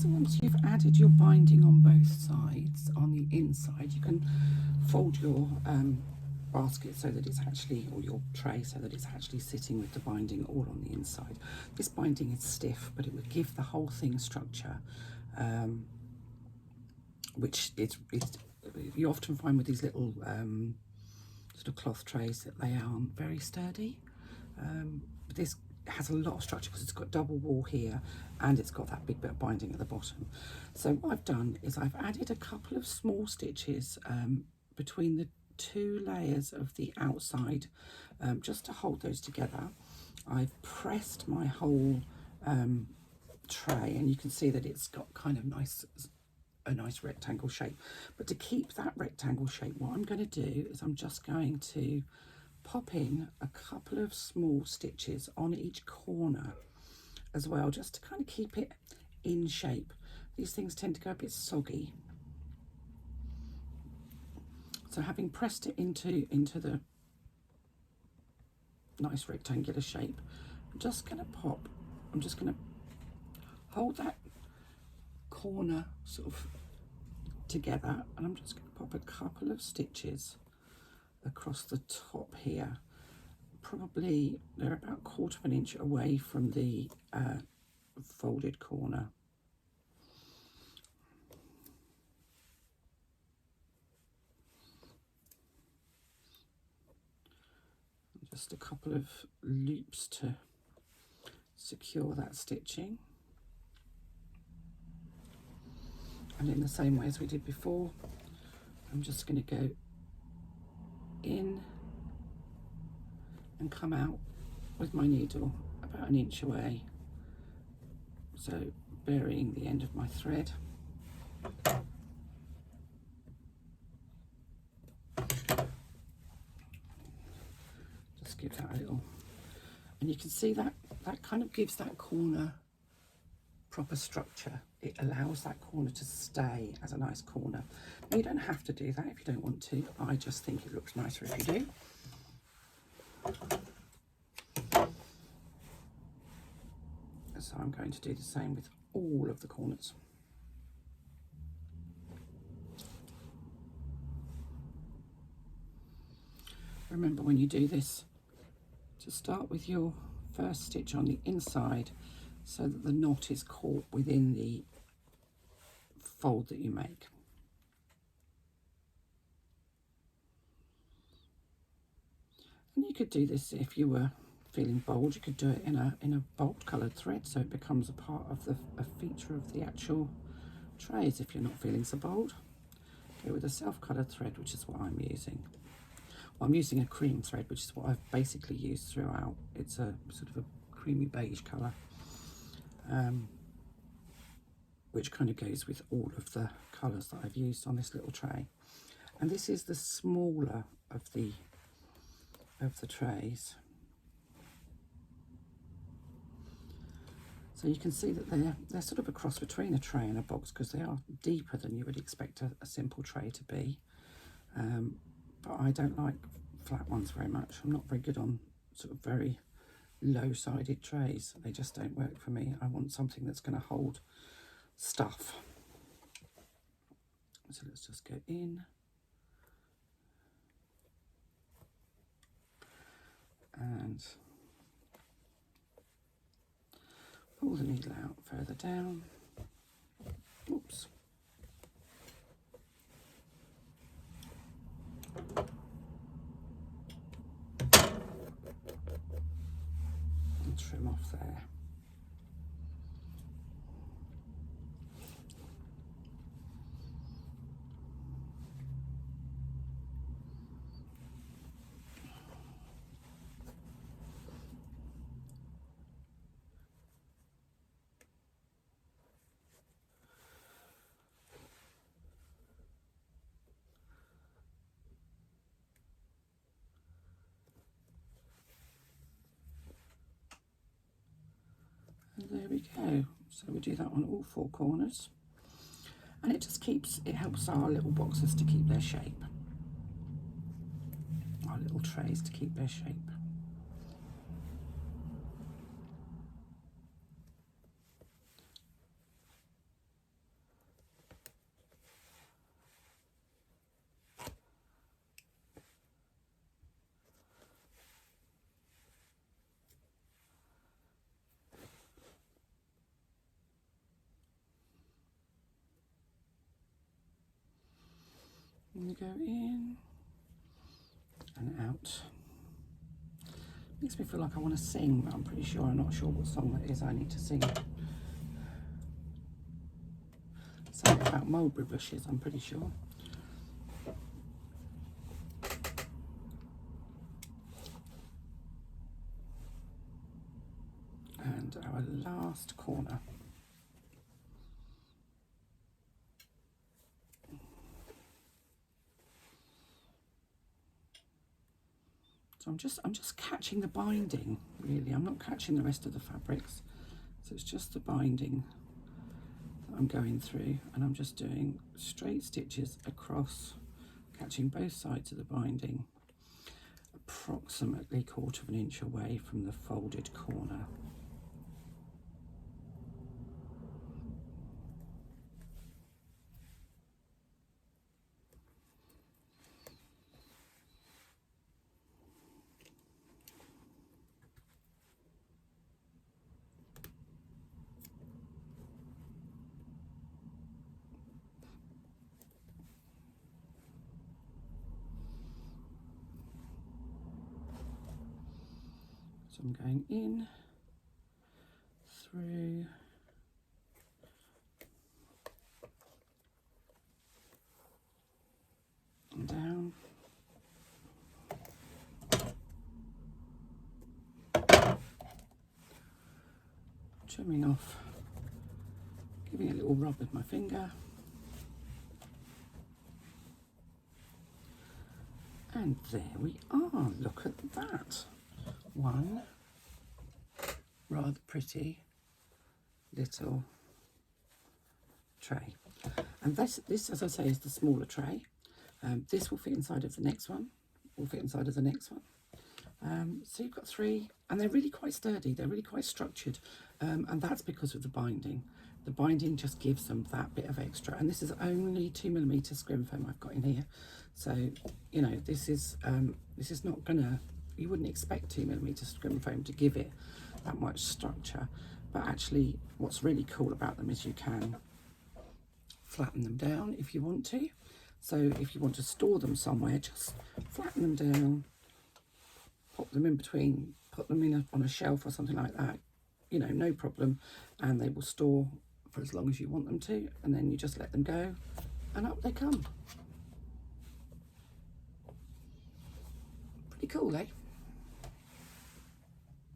once you've added your binding on both sides, on the inside, you can fold your basket so that it's actually, or your tray, so that it's actually sitting with the binding all on the inside. This binding is stiff, but it would give the whole thing structure, which you often find with these little sort of cloth trays that they aren't very sturdy. But this has a lot of structure because it's got double wall here and it's got that big bit of binding at the bottom. So what I've done is I've added a couple of small stitches between the two layers of the outside, just to hold those together. I've pressed my whole tray, and you can see that it's got kind of a nice rectangle shape. But to keep that rectangle shape, what I'm going to do is I'm just going to pop in a couple of small stitches on each corner as well, just to kind of keep it in shape. These things tend to go a bit soggy. So having pressed it into the nice rectangular shape, I'm just going to hold that corner sort of together, and I'm just going to pop a couple of stitches across the top here. Probably they're about 1/4 of an inch away from the folded corner. Just a couple of loops to secure that stitching. And in the same way as we did before, I'm just going to go in and come out with my needle about 1 inch away, so burying the end of my thread. Just give that a little, and you can see that kind of gives that corner proper structure. It allows that corner to stay as a nice corner. Now, you don't have to do that if you don't want to. I just think it looks nicer if you do. So I'm going to do the same with all of the corners. Remember, when you do this, to start with your first stitch on the inside so that the knot is caught within the fold that you make. And you could do this if you were feeling bold. You could do it in a bold coloured thread, so it becomes a part of a feature of the actual trays. If you're not feeling so bold, go with a self-coloured thread, which is what I'm using. Well, I'm using a cream thread, which is what I've basically used throughout. It's a sort of a creamy beige colour, which kind of goes with all of the colours that I've used on this little tray. And this is the smaller of the trays. So you can see that they're sort of a cross between a tray and a box, because they are deeper than you would expect a simple tray to be. But I don't like flat ones very much. I'm not very good on sort of very low-sided trays. They just don't work for me. I want something that's going to hold stuff. So let's just go in and pull the needle out further down. Oops. And trim off there. And there we go. So we do that on all 4 corners, and it helps our little boxes to keep their shape, our little trays to keep their shape. And they go in and out. Makes me feel like I want to sing, but I'm pretty sure I'm not sure what song that is I need to sing. Something about mulberry bushes, I'm pretty sure. And our last corner. So I'm just catching the binding, really. I'm not catching the rest of the fabrics. So it's just the binding that I'm going through, and I'm just doing straight stitches across, catching both sides of the binding, approximately 1/4 inch away from the folded corner. So I'm going in, through, and down. Trimming off, giving a little rub with my finger. And there we are, look at that. One rather pretty little tray. And this, as I say, is the smaller tray. This will fit inside of the next one, will fit inside of the next one. So you've got 3, and they're really quite sturdy, they're really quite structured, and that's because of the binding. The binding just gives them that bit of extra, and this is only 2mm scrim foam I've got in here. So, you know, this is not gonna, you wouldn't expect 2mm scrim foam to give it that much structure, but actually what's really cool about them is you can flatten them down if you want to. So if you want to store them somewhere, just flatten them down, pop them in between, put them in on a shelf or something like that, you know, no problem, and they will store for as long as you want them to, and then you just let them go and up they come. Pretty cool, eh?